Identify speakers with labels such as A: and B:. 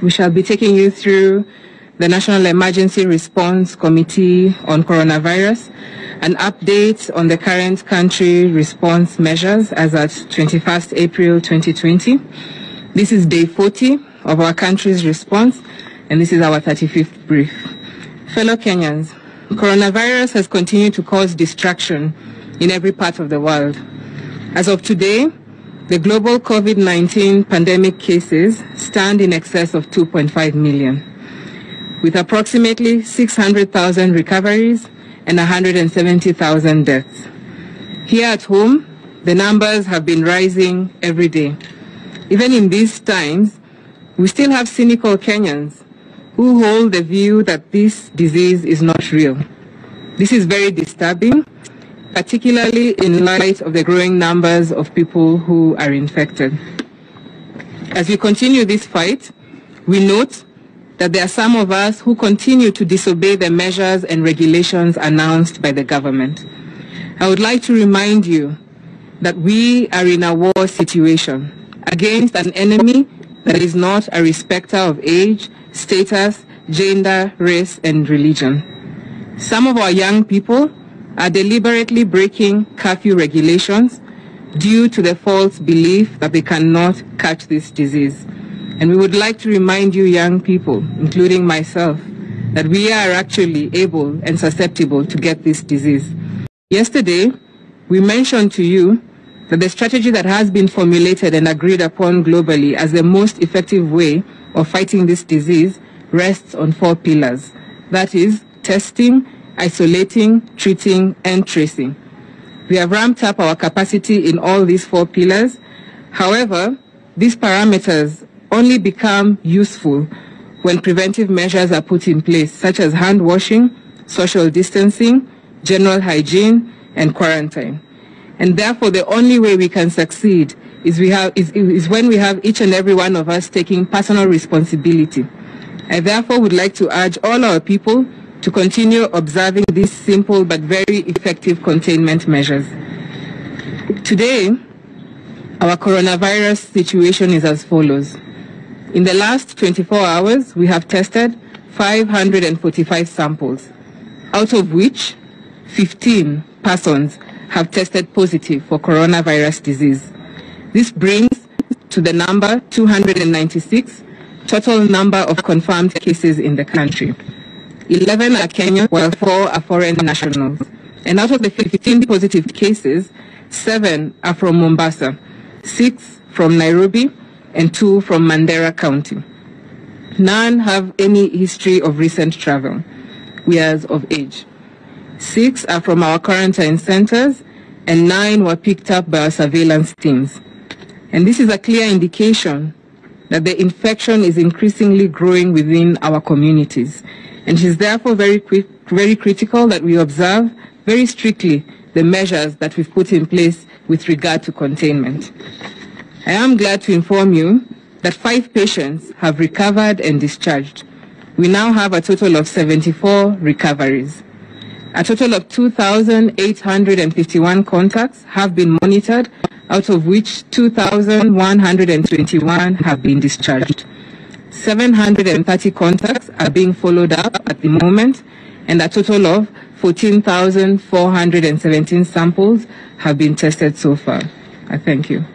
A: We shall be taking you through the National Emergency Response Committee on Coronavirus, an update on the current country response measures as at 21st April 2020. This is day 40 of our country's response, and this is our 35th brief. Fellow Kenyans, coronavirus has continued to cause distraction in every part of the world. As of today, the global COVID-19 pandemic cases stand in excess of 2.5 million, with approximately 600,000 recoveries and 170,000 deaths. Here at home, the numbers have been rising every day. Even in these times, we still have cynical Kenyans who hold the view that this disease is not real. This is very disturbing, particularly in light of the growing numbers of people who are infected. As we continue this fight, we note that there are some of us who continue to disobey the measures and regulations announced by the government. I would like to remind you that we are in a war situation against an enemy that is not a respecter of age, status, gender, race, and religion. Some of our young people are deliberately breaking curfew regulations due to the false belief that they cannot catch this disease. And we would like to remind you young people, including myself, that we are actually able and susceptible to get this disease. Yesterday, we mentioned to you that the strategy that has been formulated and agreed upon globally as the most effective way of fighting this disease rests on 4 pillars. That is, testing, isolating, treating, and tracing. We have ramped up our capacity in all these 4 pillars. However, these parameters only become useful when preventive measures are put in place, such as hand washing, social distancing, general hygiene, and quarantine. And therefore, the only way we can succeed is when we have each and every one of us taking personal responsibility. I therefore would like to urge all our people to continue observing these simple but very effective containment measures. Today, our coronavirus situation is as follows. In the last 24 hours, we have tested 545 samples, out of which 15 persons have tested positive for coronavirus disease. This brings to the number 296 total number of confirmed cases in the country. 11 are Kenyan, while 4 are foreign nationals. And out of the 15 positive cases, 7 are from Mombasa, 6 from Nairobi, and 2 from Mandera County. None have any history of recent travel. We are of age. 6 are from our quarantine centers, and 9 were picked up by our surveillance teams. And this is a clear indication that the infection is increasingly growing within our communities. And it is therefore very critical that we observe very strictly the measures that we've put in place with regard to containment. I am glad to inform you that 5 patients have recovered and discharged. We now have a total of 74 recoveries. A total of 2,851 contacts have been monitored, out of which 2,121 have been discharged. 730 contacts are being followed up at the moment, and a total of 14,417 samples have been tested so far. I thank you.